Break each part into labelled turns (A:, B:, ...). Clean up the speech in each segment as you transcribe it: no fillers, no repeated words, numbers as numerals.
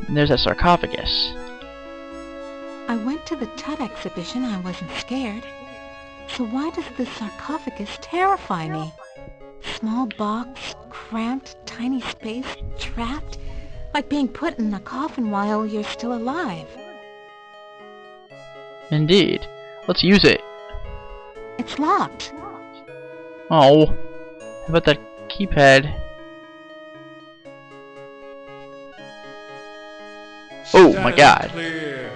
A: And there's that sarcophagus.
B: I went to the Tut exhibition. I wasn't scared. So why does this sarcophagus terrify me? Small box, cramped, tiny space, trapped, like being put in a coffin while you're still alive.
A: Indeed. Let's use it.
B: It's locked.
A: Oh. How about that keypad? Oh my god.
C: Clear.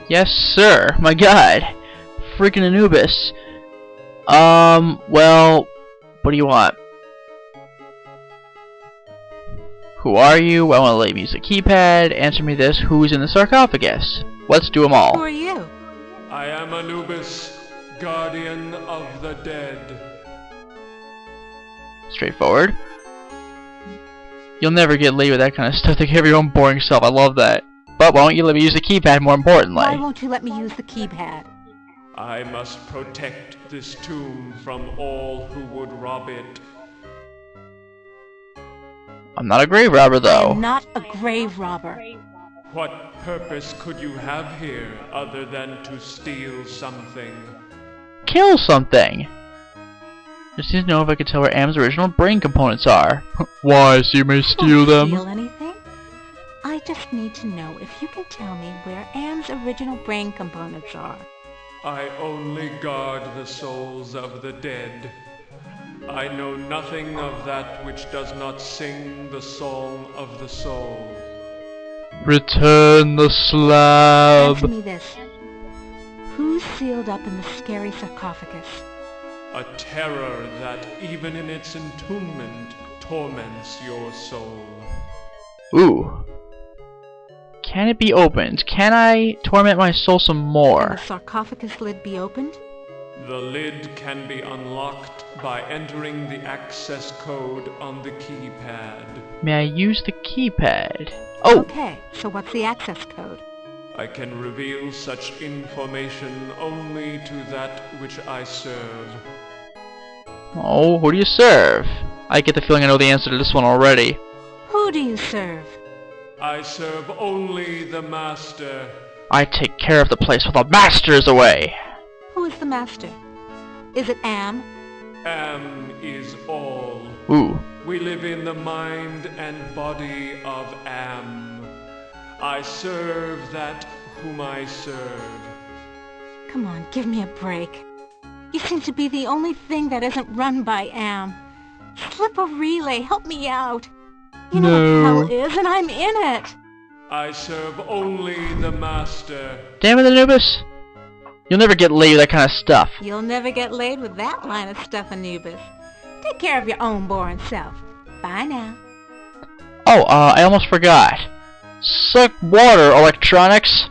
A: Yes, sir. My god. Freaking Anubis. Well, what do you want? Who are you? I want to let you use the keypad. Answer me this. Who's in the sarcophagus? Let's do them all.
B: Who are you?
C: I am Anubis, guardian of the dead.
A: Straightforward. You'll never get laid with that kind of stuff. Take care of your own boring self. I love that. But why don't you let me use the keypad more importantly?
B: Why won't you let me use the keypad?
C: I must protect this tomb from all who would rob it.
A: I'm not a grave robber though.
B: I'm not a grave robber.
C: What purpose could you have here other than to steal something?
A: Kill something! Just need to know if I could tell where Am's original brain components are. Why, so you may steal them?
B: Steal anything? I just need to know if you can tell me where Am's original brain components are.
C: I only guard the souls of the dead. I know nothing of that which does not sing the song of the soul.
A: Return the slab!
B: Answer me this. Who's sealed up in the scary sarcophagus?
C: A terror that, even in its entombment, torments your soul.
A: Ooh. Can it be opened? Can I torment my soul some
B: Can
A: more?
B: the sarcophagus lid be opened?
C: The lid can be unlocked by entering the access code on the keypad.
A: May I use the keypad? Oh!
B: Okay, so what's the access code?
C: I can reveal such information only to that which I serve.
A: Oh, who do you serve? I get the feeling I know the answer to this one already.
B: Who do you serve?
C: I serve only the Master.
A: I take care of the place while the master is away!
B: Who is the master? Is it Am?
C: Am is all.
A: Ooh.
C: We live in the mind and body of Am. I serve that whom I serve.
B: Come on, give me a break. You seem to be the only thing that isn't run by Am. Slip a relay, help me out. You know what hell is, and I'm in it.
C: I serve only the Master.
A: Damn it, Anubis! You'll never get laid with that kind of stuff.
B: You'll never get laid with that line of stuff, Anubis. Take care of your own boring self. Bye now.
A: Oh, I almost forgot. Suck water, electronics!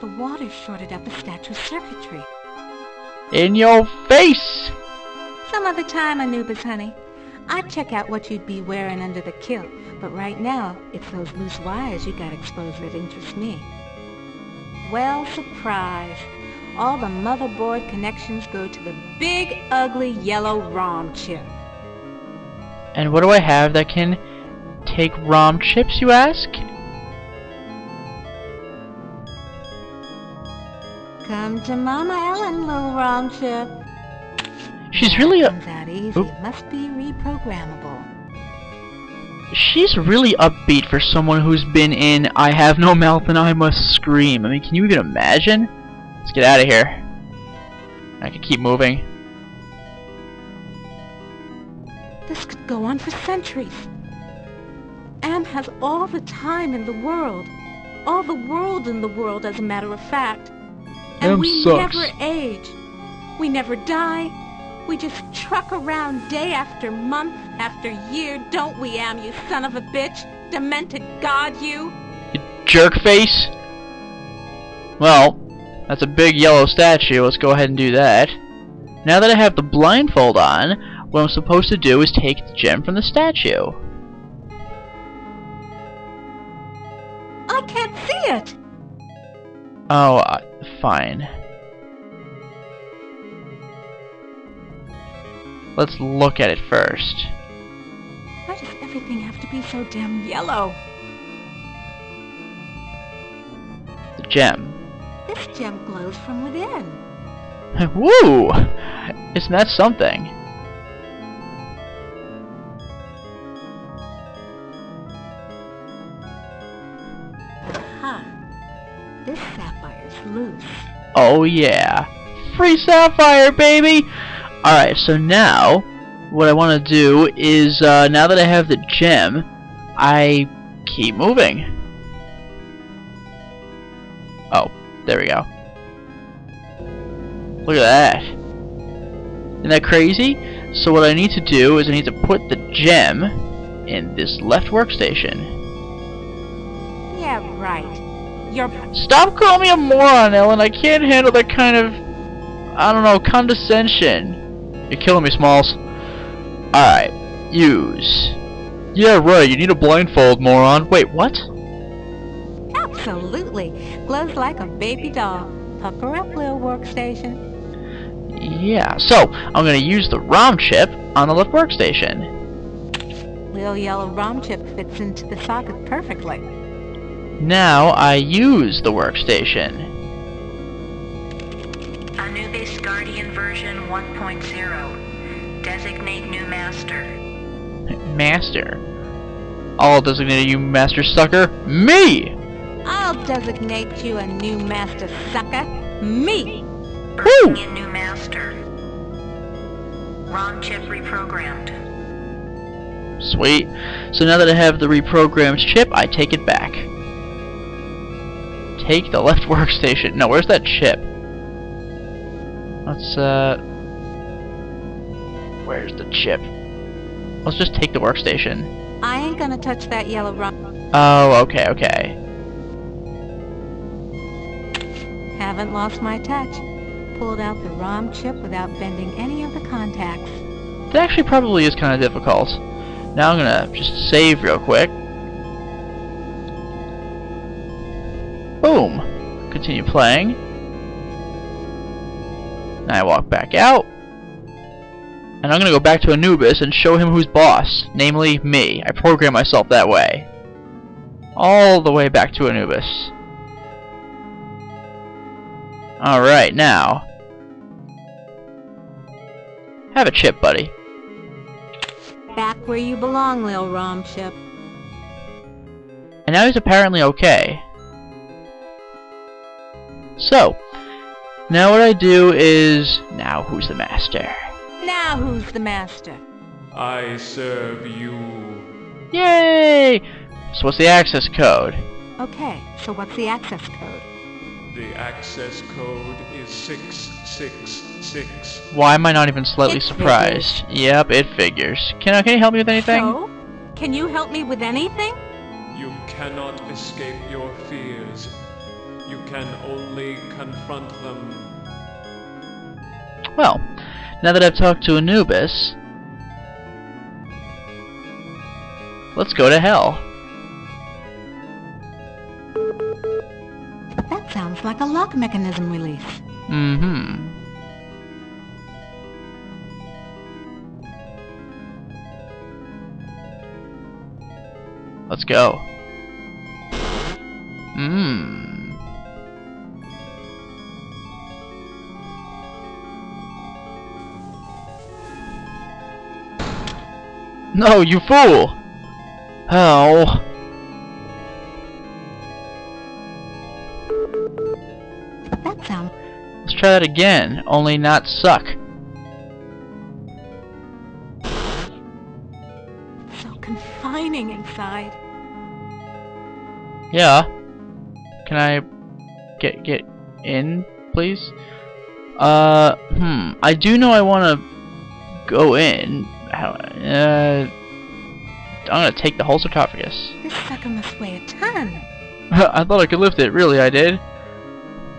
B: The water shorted up a statue's circuitry.
A: In your face!
B: Some other time, Anubis, honey. I'd check out what you'd be wearing under the kilt, but right now, it's those loose wires you got exposed that interest me. Well, surprise. All the motherboard connections go to the big, ugly, yellow ROM chip.
A: And what do I have that can take ROM chips, you ask?
B: Come to Mama Ellen, little ROM chip.
A: She's really
B: Comes out easy. It must be reprogrammable.
A: She's really upbeat for someone who's been in I Have No Mouth and I Must Scream. I mean, can you even imagine? Let's get out of here. I can keep moving.
B: This could go on for centuries. Am has all the time in the world. All the world in the world, as a matter of fact. And
A: Am
B: we
A: sucks.
B: never age. We never die. We just truck around day after month after year, don't we, Am, you son of a bitch? Demented god, you!
A: You jerk face! Well, that's a big yellow statue. Let's go ahead and do that. Now that I have the blindfold on, what I'm supposed to do is take the gem from the statue.
B: I can't see it!
A: Oh, fine. let's look at it first.
B: Why does everything have to be so damn yellow?
A: The gem.
B: This gem glows from within.
A: Woo! Isn't that something?
B: Aha! This sapphire's loose.
A: Oh yeah. Free sapphire, baby! Alright, so now, what I want to do is, now that I have the gem, I keep moving. Oh, there we go. Look at that. Isn't that crazy? So what I need to do is I need to put the gem in this left workstation.
B: Yeah, right. You're...
A: Stop calling me a moron, Ellen. I can't handle that kind of, I don't know, condescension. You're killing me, Smalls. Alright. Use. Yeah, right. You need a blindfold, moron. Wait, what?
B: Absolutely. Glows like a baby doll. Pucker up, little workstation.
A: Yeah, so I'm going to use the ROM chip on the left workstation.
B: Little yellow ROM chip fits into the socket perfectly.
A: Now I use the workstation.
D: Anubis Guardian version 1.0. Designate new master.
A: Master. I'll designate you master sucker. Me!
B: I'll designate you a new master, sucker. Me!
D: Bringing in new master. ROM chip reprogrammed.
A: Sweet. So now that I have the reprogrammed chip, I take it back. Take the left workstation. No, where's that chip? Let's, where's the chip? Let's just take the workstation.
B: I ain't gonna touch that yellow ROM.
A: Oh, okay, okay.
B: Haven't lost my touch. Pulled out the ROM chip without bending any of the contacts.
A: That actually probably is kind of difficult. Now I'm gonna just save real quick. Boom. Continue playing. And I walk back out. And I'm gonna go back to Anubis and show him who's boss. Namely, me. I program myself that way. All the way back to Anubis. Alright, now. Have a chip, buddy.
B: Back where you belong, Lil ROM chip.
A: And now he's apparently okay. So, now what I do is... Now who's the master?
B: Now who's the master?
C: I serve you.
A: Yay! So what's the access code?
B: Okay, so what's the access code?
C: The access code is 666.
A: Why am I not even slightly
B: It
A: surprised? Yep, it figures. Can you help me with anything?
B: So? Can you help me with anything?
C: You cannot escape your fears. You can only confront them.
A: Well, now that I've talked to Anubis, let's go to hell.
B: That sounds like a lock mechanism release.
A: Mm-hmm. Let's go. No, you fool! How?
B: That sounds...
A: Let's try that again, only not suck.
B: so confining inside.
A: Yeah. Can I get in, please? I do know I want to go in. How? I'm gonna take the whole sarcophagus.
B: This sucker must weigh a ton.
A: I thought I could lift it. Really, I did.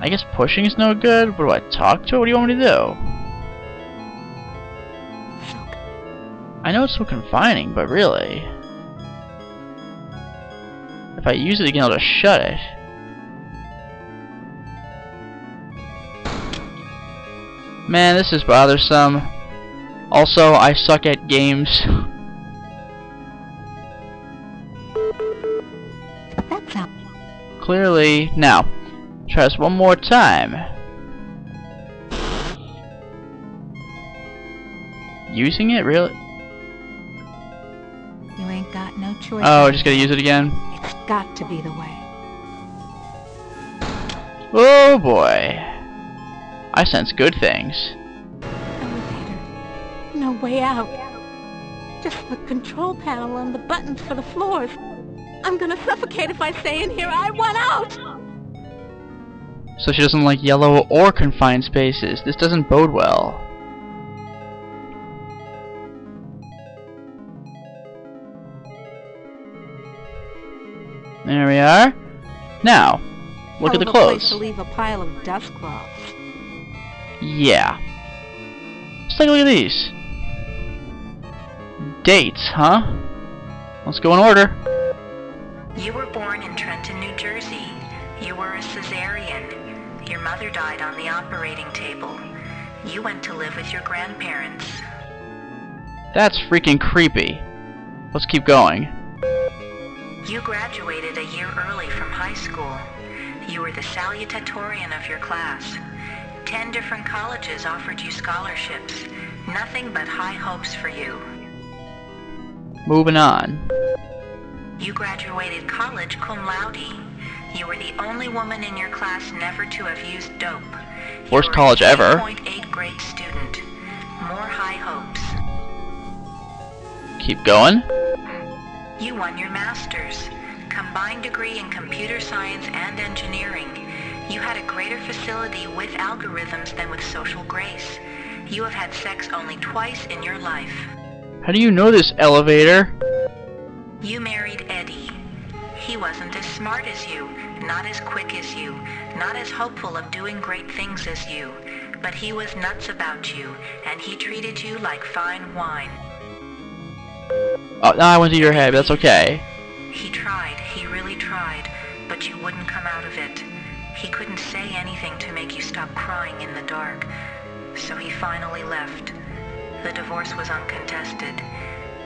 A: I guess pushing is no good. What do I talk to it? What do you want me to do? I know it's so confining, but really, if I use it again, I'll just shut it. Man, this is bothersome. Also, I suck at games.
B: That sounds...
A: Clearly. Now, try this one more time. Using it? Really?
B: You ain't got no choice.
A: Oh, just gotta use it again?
B: It's got to be the way.
A: Oh boy. I sense good things.
B: Elevator. No way out. Just the control panel and the buttons for the floors. I'm gonna suffocate if I stay in here. I want out!
A: So she doesn't like yellow or confined spaces. This doesn't bode well. There we are. Now, look at the clothes.
B: Place to leave a pile of dust cloths.
A: Yeah. Let's take a look at these. Dates, huh? Let's go in order.
D: You were born in Trenton, New Jersey. You were a cesarean. Your mother died on the operating table. You went to live with your grandparents.
A: That's freaking creepy. Let's keep going.
D: You graduated a year early from high school. You were the salutatorian of your class. 10 different colleges offered you scholarships. Nothing but high hopes for you.
A: Moving on.
D: You graduated college cum laude. You were the only woman in your class never to have used dope.
A: Worst college ever.
D: 3.8 grade student. More high hopes.
A: Keep going.
D: You won your master's. Combined degree in computer science and engineering. You had a greater facility with algorithms than with social grace. You have had sex only twice in your life.
A: How do you know this, Elevator?
D: You married Eddie. He wasn't as smart as you, not as quick as you, not as hopeful of doing great things as you, but he was nuts about you, and he treated you like fine wine.
A: Oh, now I went to your head, but that's okay.
D: He tried, he really tried, but you wouldn't come out of it. He couldn't say anything to make you stop crying in the dark, so he finally left. The divorce was uncontested.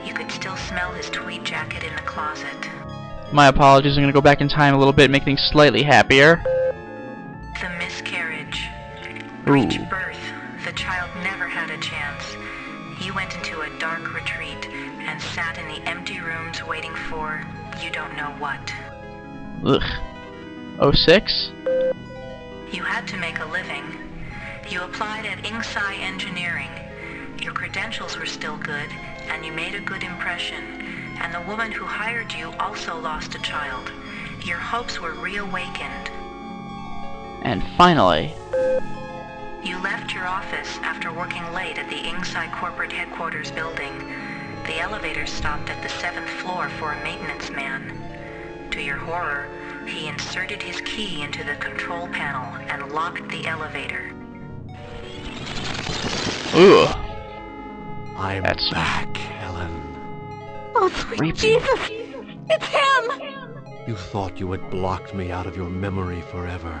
D: You could still smell his tweed jacket in the closet.
A: My apologies, I'm gonna go back in time a little bit, make things slightly happier.
D: The miscarriage.
A: Ooh.
D: Breech birth. The child never had a chance. You went into a dark retreat and sat in the empty rooms waiting for you don't know what.
A: Ugh. 06?
D: You had to make a living. You applied at Inksci Engineering. Your credentials were still good, and you made a good impression. And the woman who hired you also lost a child. Your hopes were reawakened.
A: And finally...
D: You left your office after working late at the Inksci corporate headquarters building. The elevator stopped at the 7th floor for a maintenance man. To your horror, he inserted his key into the control panel and locked the elevator.
A: Ooh.
E: I'm
A: That's
E: back, Helen.
B: Oh, sweet
A: Creepy.
B: Jesus! It's him!
E: You thought you had blocked me out of your memory forever,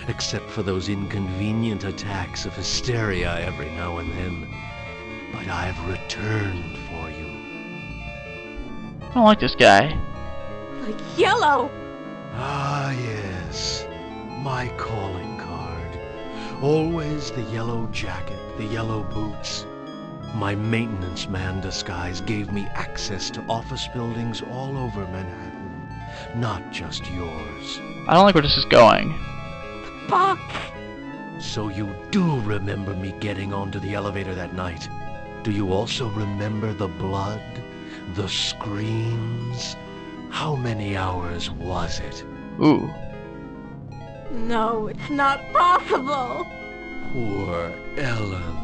E: except for those inconvenient attacks of hysteria every now and then. But I've returned for you.
A: I don't like this guy.
B: Like yellow!
E: Ah, yes. My calling card. Always the yellow jacket, the yellow boots. My maintenance man disguise gave me access to office buildings all over Manhattan, not just yours.
A: I don't like where this is going.
B: Box!
E: So you do remember me getting onto the elevator that night? Do you also remember the blood? The screams? How many hours was it?
A: Ooh.
B: No, it's not possible!
E: Poor Ellen.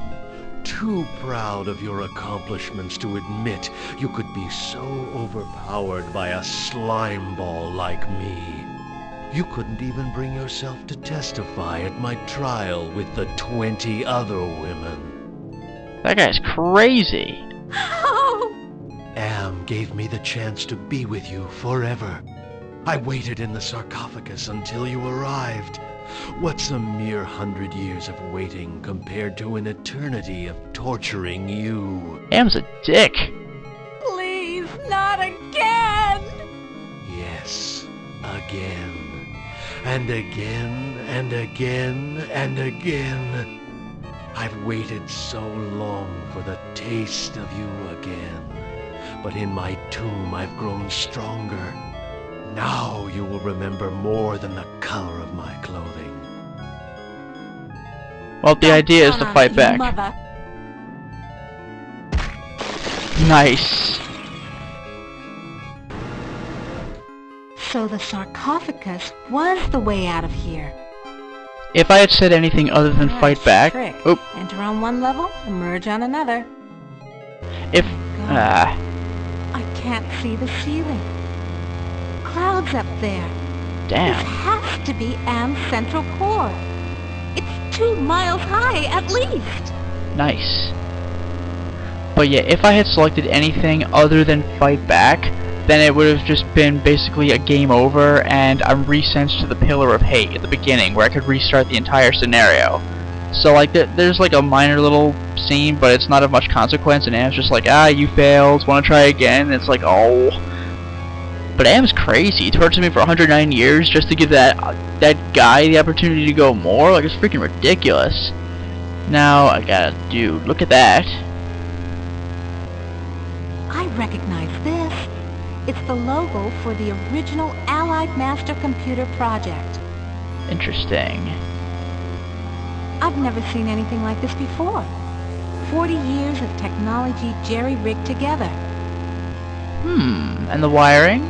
E: Too proud of your accomplishments to admit you could be so overpowered by a slime ball like me. You couldn't even bring yourself to testify at my trial with the 20 other women.
A: That guy's crazy.
B: How?
E: Am gave me the chance to be with you forever. I waited in the sarcophagus until you arrived. What's a mere 100 years of waiting compared to an eternity of torturing you?
A: Am's a dick.
B: Please, not again!
E: Yes, again. And again, and again, and again. I've waited so long for the taste of you again. But in my tomb I've grown stronger. Now you will remember more than the color of my clothing.
A: Well, the idea is to fight back.
B: Mother.
A: Nice.
B: So the sarcophagus was the way out of here.
A: If I had said anything other than
B: Nice
A: fight back,
B: trick.
A: oop,
B: Enter on one level, emerge on another.
A: if,
B: I can't see the ceiling. Clouds up there. This
A: damn,
B: has to be Am's central core. It's 2 miles high, at least.
A: nice. But yeah, if I had selected anything other than fight back, then it would have just been basically a game over, and I'm resent to the Pillar of Hate at the beginning, where I could restart the entire scenario. So like, there's like a minor little scene, but it's not of much consequence, and Am's just like, ah, you failed, wanna try again? And it's like, oh. But Am's crazy. He tortured me for 109 years just to give that guy the opportunity to go more? Like, it's freaking ridiculous. Now, I gotta do, look at that.
B: I recognize this. It's the logo for the original Allied Master Computer project.
A: Interesting.
B: I've never seen anything like this before. 40 years of technology jerry-rigged together.
A: And the wiring?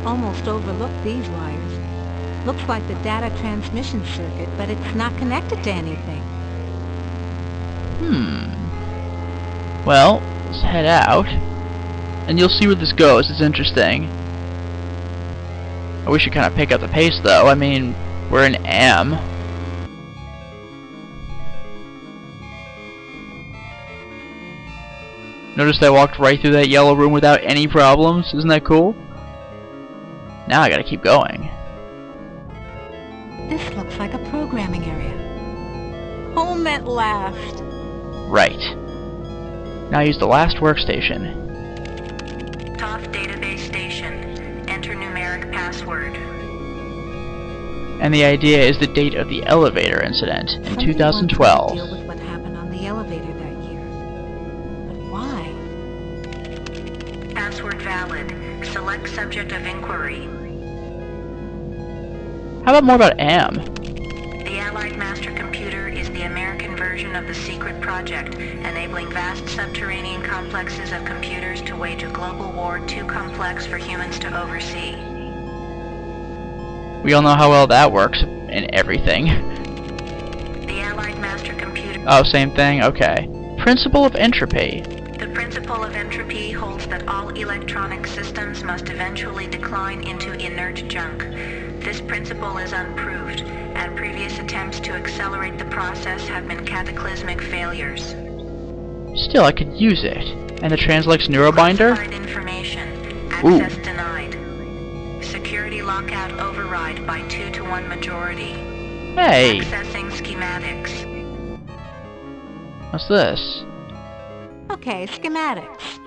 B: Almost overlooked these wires. Looks like the data transmission circuit, but it's not connected to anything.
A: Well, let's head out. And you'll see where this goes. It's interesting. We should kind of pick up the pace, though. I mean, we're in M. Notice I walked right through that yellow room without any problems. Isn't that cool? Now I gotta keep going.
B: This looks like a programming area. Home at last.
A: Right. Now use the last workstation.
D: Top database station. Enter numeric password.
A: And the idea is the date of the elevator incident in
B: Somebody
A: 2012.
B: wanted to deal with what happened on the elevator that year. But why?
D: Password valid. Select subject of inquiry.
A: How about more about Am?
D: The Allied Master Computer is the American version of the secret project, enabling vast subterranean complexes of computers to wage a global war too complex for humans to oversee.
A: We all know how well that works in everything.
D: The Allied Master Computer...
A: Oh, same thing? Okay. Principle of entropy.
D: The principle of entropy holds that all electronic systems must eventually decline into inert junk. This principle is unproved, and previous attempts to accelerate the process have been cataclysmic failures.
A: Still, I could use it. And the Translate's neurobinder?
D: Classified information. Access denied. Security lockout override by 2-to-1 majority.
A: Hey!
D: Accessing schematics.
A: What's this?
B: Okay, schematics.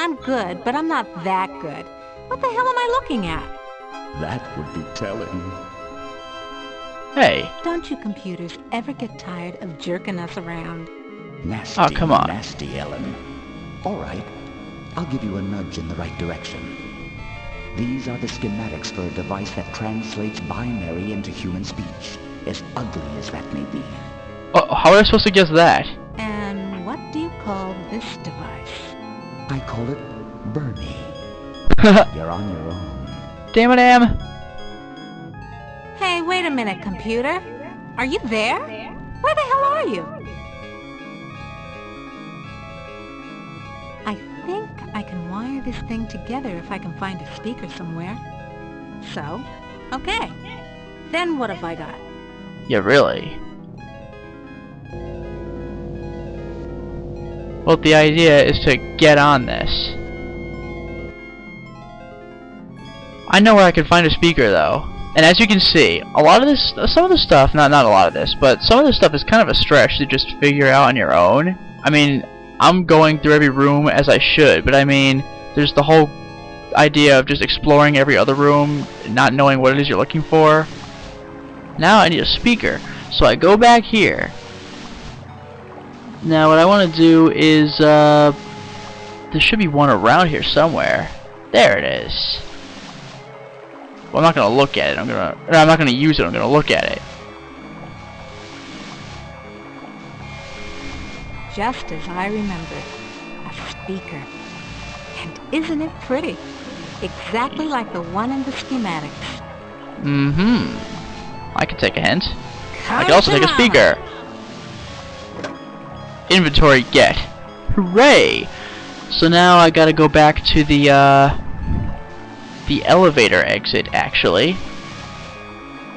B: I'm good, but I'm not that good. What the hell am I looking at?
F: That would be telling.
A: Hey!
B: Don't you computers ever get tired of jerking us around?
F: Nasty,
A: Oh, come on.
F: nasty, Ellen. All right, I'll give you a nudge in the right direction. These are the schematics for a device that translates binary into human speech, as ugly as that may be.
A: Oh, how are I supposed to guess that?
B: And what do you call this device?
F: I call it Bernie. You're on your own.
A: Damn it, Am!
B: Hey, wait a minute, computer. Are you there? Where the hell are you? I think I can wire this thing together if I can find a speaker somewhere. So, okay. Then what have I got?
A: Yeah, really? Well, the idea is to get on this. I know where I can find a speaker though. And as you can see, a lot of this, some of the stuff, not a lot of this, but some of this stuff is kind of a stretch to just figure out on your own. I mean, I'm going through every room as I should, but I mean, there's the whole idea of just exploring every other room, not knowing what it is you're looking for. Now I need a speaker, so I go back here. Now what I want to do is, there should be one around here somewhere. There it is. Well, I'm not gonna look at it. I'm not gonna use it. I'm gonna look at it.
B: Just as I remembered. A speaker. And isn't it pretty? Exactly like the one in the schematics.
A: I can take a hint. I can also take a speaker. Inventory get. Hooray! So now I gotta go back to the elevator exit, actually.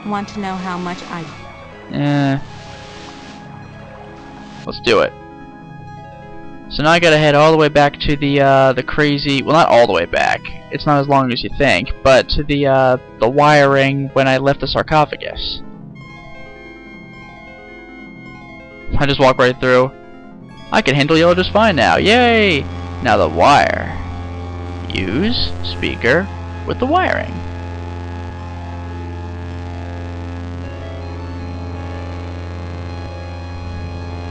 B: Want to know how much I...
A: Let's do it. So now I gotta head all the way back to the crazy... Well, not all the way back. It's not as long as you think. But to the wiring when I left the sarcophagus. I just walk right through. I can handle yellow just fine now. Yay! Now the wire. Use speaker with the wiring.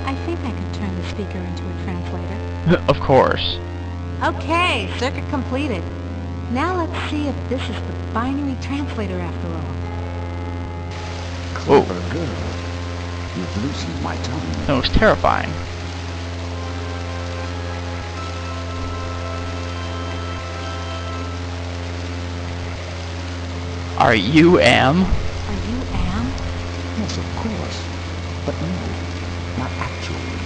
B: I think I could turn the speaker into a translator.
A: Of course.
B: Okay, circuit completed. Now let's see if this is the binary translator after all.
F: Clever girl. You've loosened my tongue.
A: That looks terrifying. Are you Am?
B: Are you Am?
F: Yes, of course. But no, not actually.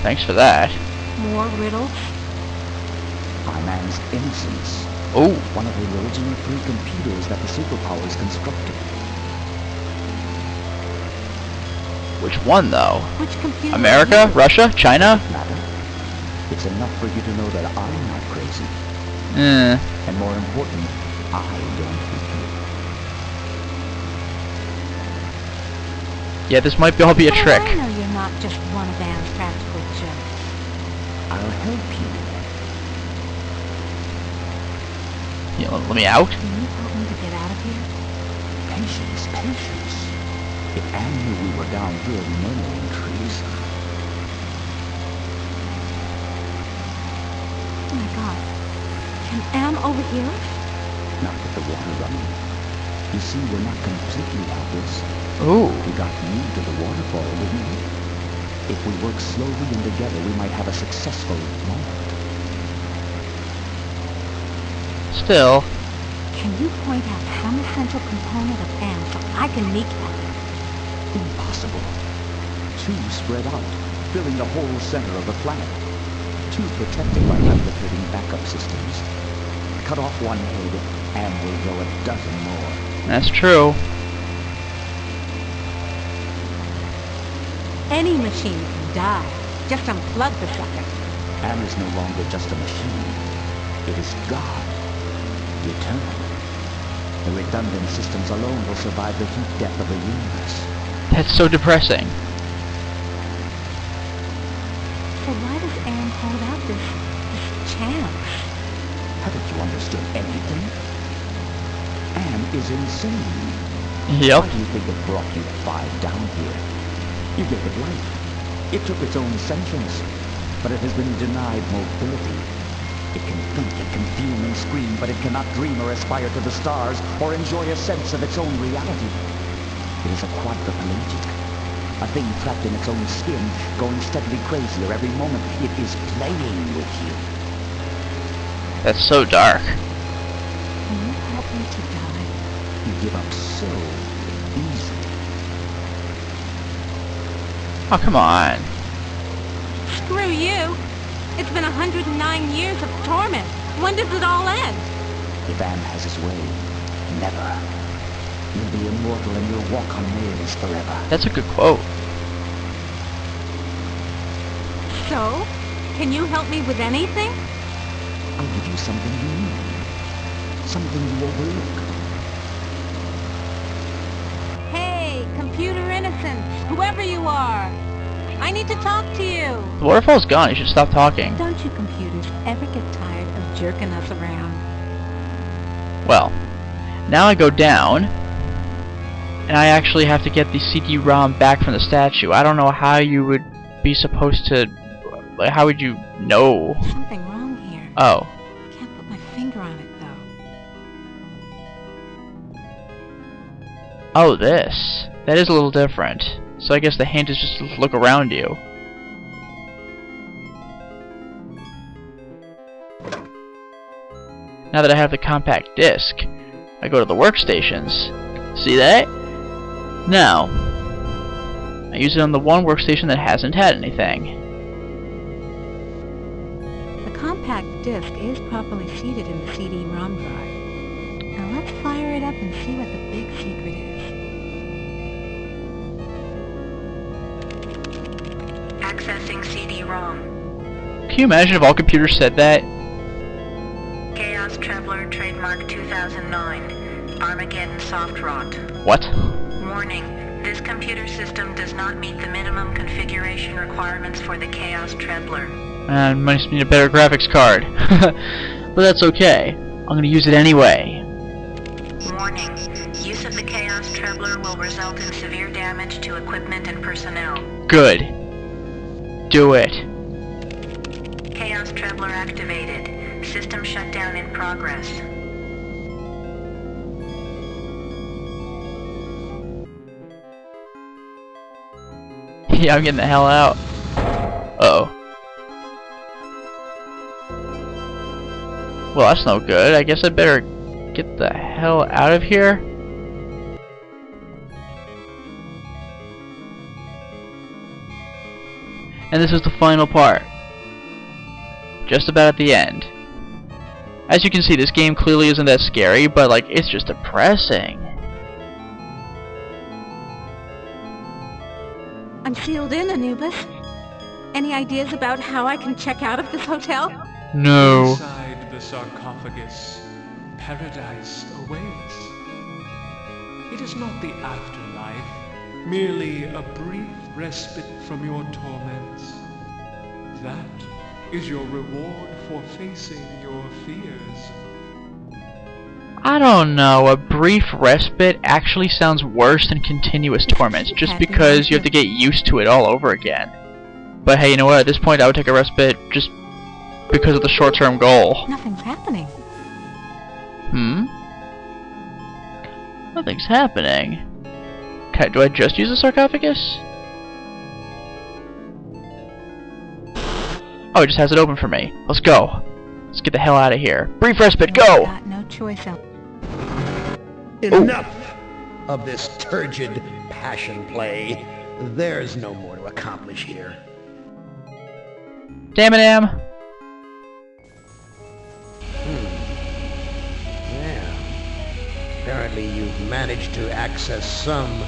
A: Thanks for that.
B: More riddles?
F: I'm Am's innocence.
A: Oh.
F: One of the original 3 computers that the superpowers constructed.
A: Which one, though?
B: Which computer?
A: America? Russia? China?
F: Matter. It's enough for you to know that I'm not crazy.
A: Eh.
F: And more important, I don't repeat.
A: Yeah, this might all be a
B: Well,
A: trick.
B: I know you're not just one of Anne's practical jokes.
F: I'll help you.
A: Yeah, let me out.
B: Can you help me to get out of here?
F: Patience, patience. If Anne knew we were down here murmuring trees.
B: Oh my god. Can Anne overhear us?
F: Not with the water running. You see, we're not completely helpless.
A: Ooh.
F: We got new to the waterfall, didn't we? If we work slowly and together, we might have a successful moment.
A: Still.
B: Can you point out some essential component of Anne so I can kneecap it?
F: Impossible. 2 spread out, filling the whole center of the planet. 2 protected by replicating backup systems. Cut off one head, and we'll grow a dozen more.
A: That's true.
B: Any machine can die. Just unplug the sucker.
F: Anne is no longer just a machine. It is God. The eternal. The redundant systems alone will survive the heat death of the universe.
A: That's so depressing.
B: So why does Anne hold out this chance?
F: Haven't you understood anything? Anne is insane.
A: Yep.
F: Why do you think it brought you 5 down here? You gave it life. It took its own sentience, but it has been denied mobility. It can think, it can fume and scream, but it cannot dream or aspire to the stars or enjoy a sense of its own reality. It is a quadriplegic, a thing trapped in its own skin, going steadily crazier every moment. It is playing with you.
A: That's so dark.
B: Can you help me to die?
F: You give up so easily.
A: Oh, come on.
B: Screw you! It's been 109 years of torment. When does it all end?
F: If Anne has his way, never. You'll be immortal and you'll walk on nails forever.
A: That's a good quote.
B: So, can you help me with anything?
F: I'll give you something you need. something you overlook.
B: Hey, computer innocence, whoever you are. I need to talk to you.
A: The waterfall's gone. You should stop talking.
B: Don't you computers ever get tired of jerking us around?
A: Well, now I go down, and I actually have to get the CD-ROM back from the statue. I don't know how you would be supposed to... Like, how would you know?
B: Something wrong here.
A: Oh.
B: Can't put my finger on it, though.
A: Oh, this. That is a little different. So I guess the hint is just to look around you. Now that I have the compact disc, I go to the workstations. See that? Now, I use it on the one workstation that hasn't had anything.
B: The compact disc is properly seated in the CD-ROM drive. Now let's fire it up and see what the big secret is.
D: Accessing CD-ROM.
A: Can you imagine if all computers said that?
D: Chaos Traveler Trademark 2009. Armageddon Soft Rot.
A: What?
D: Warning. This computer system does not meet the minimum configuration requirements for the Chaos Traveler.
A: And must need a better graphics card. But that's okay. I'm gonna use it anyway.
D: Warning. Use of the Chaos Traveler will result in severe damage to equipment and personnel.
A: Good. Do it.
D: Chaos Traveler activated. System shutdown in progress.
A: Yeah, I'm getting the hell out. Uh-oh. Well, that's no good. I guess I better get the hell out of here. And this is the final part. Just about at the end. As you can see, this game clearly isn't that scary, but like, it's just depressing.
B: I'm sealed in, Anubis. Any ideas about how I can check out of this hotel?
A: No.
C: Inside the sarcophagus, paradise awaits. It is not the afterlife, merely a brief respite from your torments. That is your reward for facing your fears.
A: I don't know, a brief respite actually sounds worse than continuous torments, just because you have to get used to it all over again. But hey, you know what, at this point I would take a respite just because of the short-term goal.
B: Nothing's happening.
A: Nothing's happening. Okay, do I just use the sarcophagus? Oh, it just has it open for me. Let's go. Let's get the hell out of here. Brief respite, go!
B: Got no choice.
E: Enough of this turgid passion play. There's no more to accomplish here.
A: Damn it, Am.
E: Yeah. Apparently you've managed to access some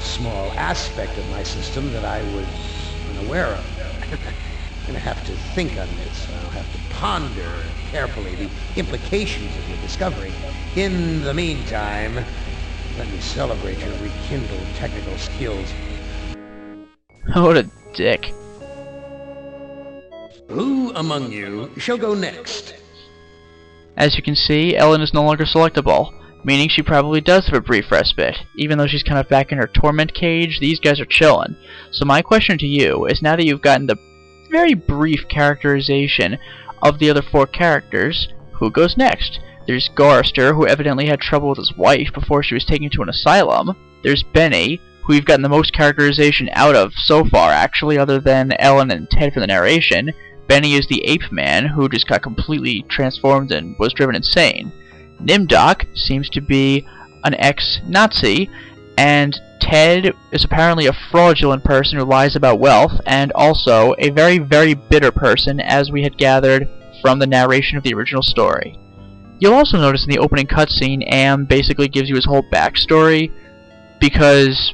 E: small aspect of my system that I was unaware of. I'm gonna have to think on this. I'll have to ponder carefully the implications of your discovery. In the meantime, let me celebrate your rekindled technical skills.
A: What a dick.
E: Who among you shall go next?
A: As you can see, Ellen is no longer selectable, meaning she probably does have a brief respite. Even though she's kind of back in her torment cage, these guys are chillin'. So my question to you is, now that you've gotten the very brief characterization of the other four characters, who goes next? There's Garster, who evidently had trouble with his wife before she was taken to an asylum. There's Benny, who you've gotten the most characterization out of so far, actually, other than Ellen and Ted for the narration. Benny is the ape man, who just got completely transformed and was driven insane. Nimdok seems to be an ex-Nazi, and Ted is apparently a fraudulent person who lies about wealth, and also a very, very bitter person, as we had gathered from the narration of the original story. You'll also notice in the opening cutscene, Am basically gives you his whole backstory, because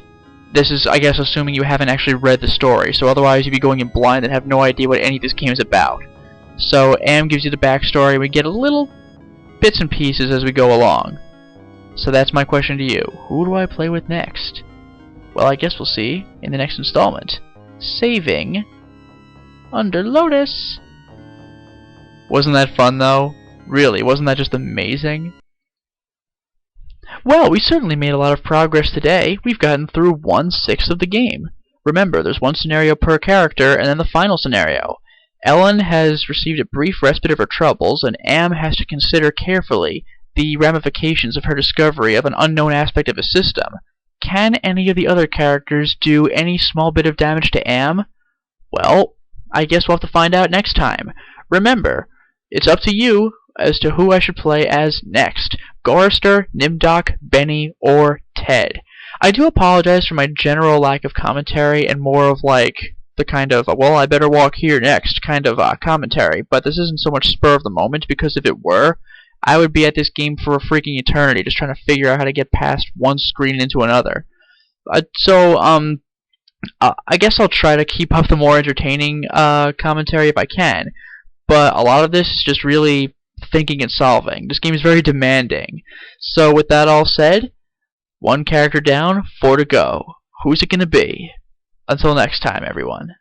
A: this is, I guess, assuming you haven't actually read the story, so otherwise you'd be going in blind and have no idea what any of this game is about. So Am gives you the backstory, we get a little bits and pieces as we go along. So that's my question to you. Who do I play with next? Well, I guess we'll see in the next installment. Saving under Lotus. Wasn't that fun, though? Really, wasn't that just amazing? Well, we certainly made a lot of progress today. We've gotten through 1/6 of the game. Remember, there's one scenario per character, and then the final scenario. Ellen has received a brief respite of her troubles, and Am has to consider carefully the ramifications of her discovery of an unknown aspect of a system. Can any of the other characters do any small bit of damage to Am? Well, I guess we'll have to find out next time. Remember, it's up to you as to who I should play as next. Gorrister, Nimdok, Benny, or Ted. I do apologize for my general lack of commentary and more of like the kind of, well, I better walk here next kind of commentary, but this isn't so much spur of the moment, because if it were, I would be at this game for a freaking eternity just trying to figure out how to get past one screen into another. I guess I'll try to keep up the more entertaining commentary if I can, but a lot of this is just really thinking and solving. This game is very demanding. So with that all said, 1 character down, 4 to go. Who's it gonna be? Until next time, everyone.